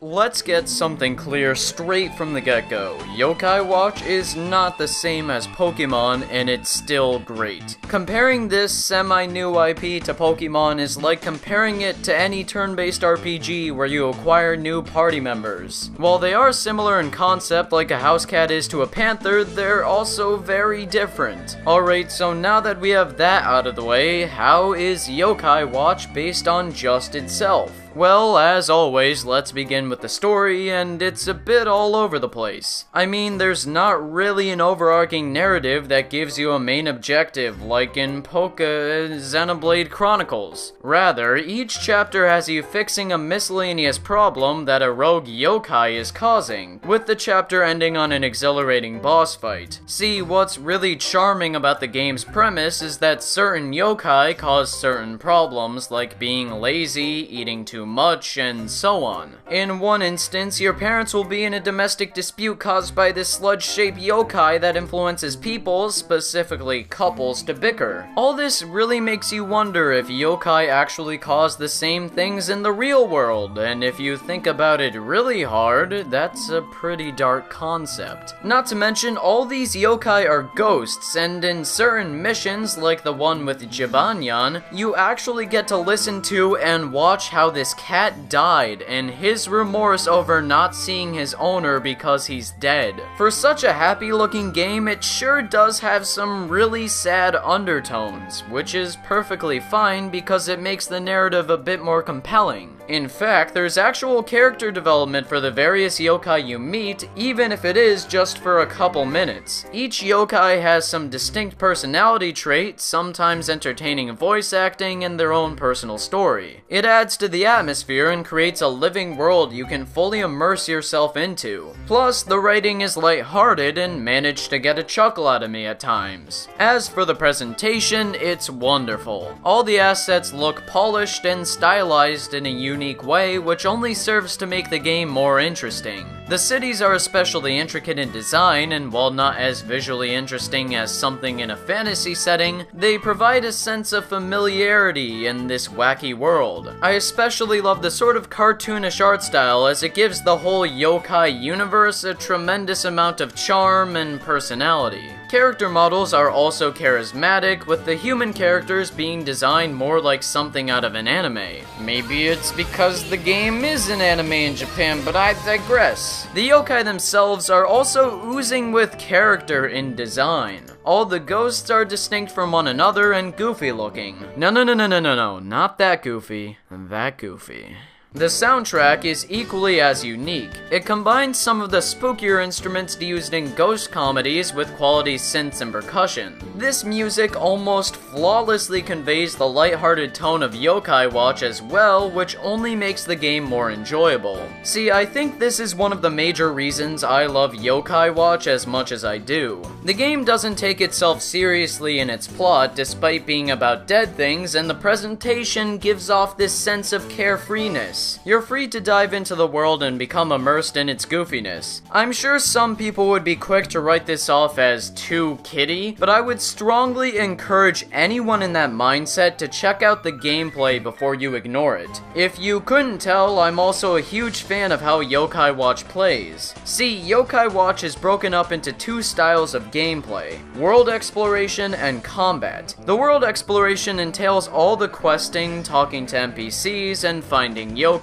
Let's get something clear straight from the get-go. Yokai Watch is not the same as Pokémon, and it's still great. Comparing this semi-new IP to Pokémon is like comparing it to any turn-based RPG where you acquire new party members. While they are similar in concept like a house cat is to a panther, they're also very different. Alright, so now that we have that out of the way, how is Yokai Watch based on just itself? Well, as always, let's begin with the story, and it's a bit all over the place. I mean, there's not really an overarching narrative that gives you a main objective, like in Xenoblade Chronicles. Rather, each chapter has you fixing a miscellaneous problem that a rogue yokai is causing, with the chapter ending on an exhilarating boss fight. See, what's really charming about the game's premise is that certain yokai cause certain problems, like being lazy, eating too much, and so on. In one instance, your parents will be in a domestic dispute caused by this sludge-shaped yokai that influences people, specifically couples, to bicker. All this really makes you wonder if yokai actually cause the same things in the real world, and if you think about it really hard, that's a pretty dark concept. Not to mention, all these yokai are ghosts, and in certain missions, like the one with Jibanyan, you actually get to listen to and watch how this cat died, and his remorse over not seeing his owner because he's dead. For such a happy-looking game, it sure does have some really sad undertones, which is perfectly fine because it makes the narrative a bit more compelling. In fact, there's actual character development for the various yokai you meet, even if it is just for a couple minutes. Each yokai has some distinct personality trait, sometimes entertaining voice acting, and their own personal story. It adds to the atmosphere and creates a living world you can fully immerse yourself into. Plus, the writing is lighthearted and managed to get a chuckle out of me at times. As for the presentation, it's wonderful. All the assets look polished and stylized in a unique way, which only serves to make the game more interesting. The cities are especially intricate in design, and while not as visually interesting as something in a fantasy setting, they provide a sense of familiarity in this wacky world. I especially love the sort of cartoonish art style, as it gives the whole yokai universe a tremendous amount of charm and personality. Character models are also charismatic, with the human characters being designed more like something out of an anime. Maybe it's because the game is an anime in Japan, but I digress. The yokai themselves are also oozing with character in design. All the ghosts are distinct from one another and goofy looking. No, not that goofy. That goofy. The soundtrack is equally as unique. It combines some of the spookier instruments used in ghost comedies with quality synths and percussion. This music almost flawlessly conveys the lighthearted tone of Yokai Watch as well, which only makes the game more enjoyable. See, I think this is one of the major reasons I love Yokai Watch as much as I do. The game doesn't take itself seriously in its plot, despite being about dead things, and the presentation gives off this sense of carefreeness. You're free to dive into the world and become immersed in its goofiness. I'm sure some people would be quick to write this off as too kiddie, but I would strongly encourage anyone in that mindset to check out the gameplay before you ignore it. If you couldn't tell, I'm also a huge fan of how Yokai Watch plays. See, Yokai Watch is broken up into two styles of gameplay: world exploration and combat. The world exploration entails all the questing, talking to NPCs, and finding yokai.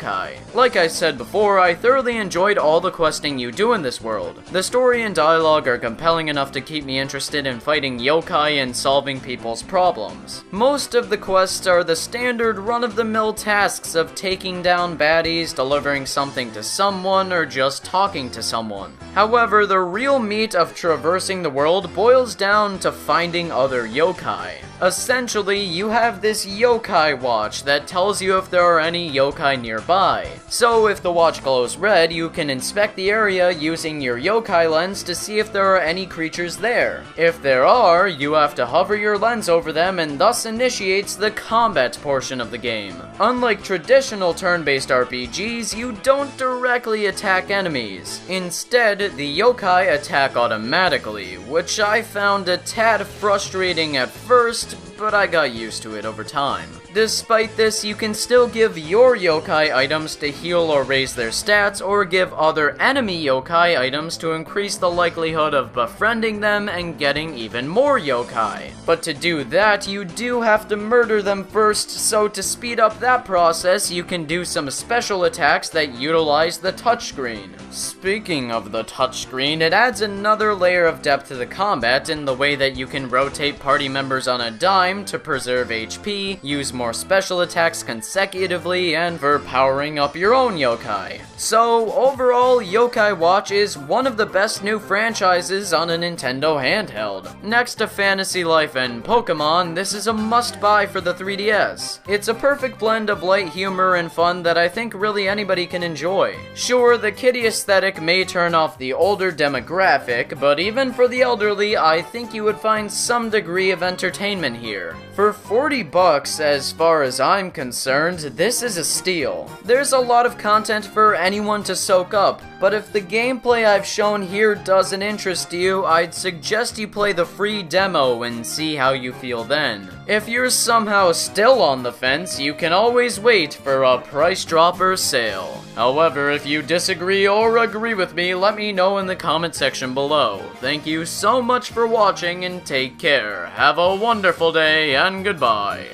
Like I said before, I thoroughly enjoyed all the questing you do in this world. The story and dialogue are compelling enough to keep me interested in fighting yokai and solving people's problems. Most of the quests are the standard run-of-the-mill tasks of taking down baddies, delivering something to someone, or just talking to someone. However, the real meat of traversing the world boils down to finding other yokai. Essentially, you have this yokai watch that tells you if there are any yokai nearby. So if the watch glows red, you can inspect the area using your yokai lens to see if there are any creatures there. If there are, you have to hover your lens over them, and thus initiates the combat portion of the game. Unlike traditional turn-based RPGs, you don't directly attack enemies. Instead, the yokai attack automatically, which I found a tad frustrating at first, but I got used to it over time. Despite this, you can still give your yokai items to heal or raise their stats, or give other enemy yokai items to increase the likelihood of befriending them and getting even more yokai. But to do that, you do have to murder them first, so to speed up that process, you can do some special attacks that utilize the touchscreen. Speaking of the touchscreen, it adds another layer of depth to the combat in the way that you can rotate party members on a dime to preserve HP, use more special attacks consecutively, and for powering up your own yokai. So overall, Yokai Watch is one of the best new franchises on a Nintendo handheld. Next to Fantasy Life and Pokémon, this is a must-buy for the 3DS. It's a perfect blend of light humor and fun that I think really anybody can enjoy. Sure, the kiddie aesthetic may turn off the older demographic, but even for the elderly, I think you would find some degree of entertainment here. For 40 bucks, as far as I'm concerned, this is a steal. There's a lot of content for anyone to soak up, but if the gameplay I've shown here doesn't interest you, I'd suggest you play the free demo and see how you feel then. If you're somehow still on the fence, you can always wait for a price dropper sale. However, if you disagree or agree with me, let me know in the comment section below. Thank you so much for watching and take care. Have a wonderful day and goodbye.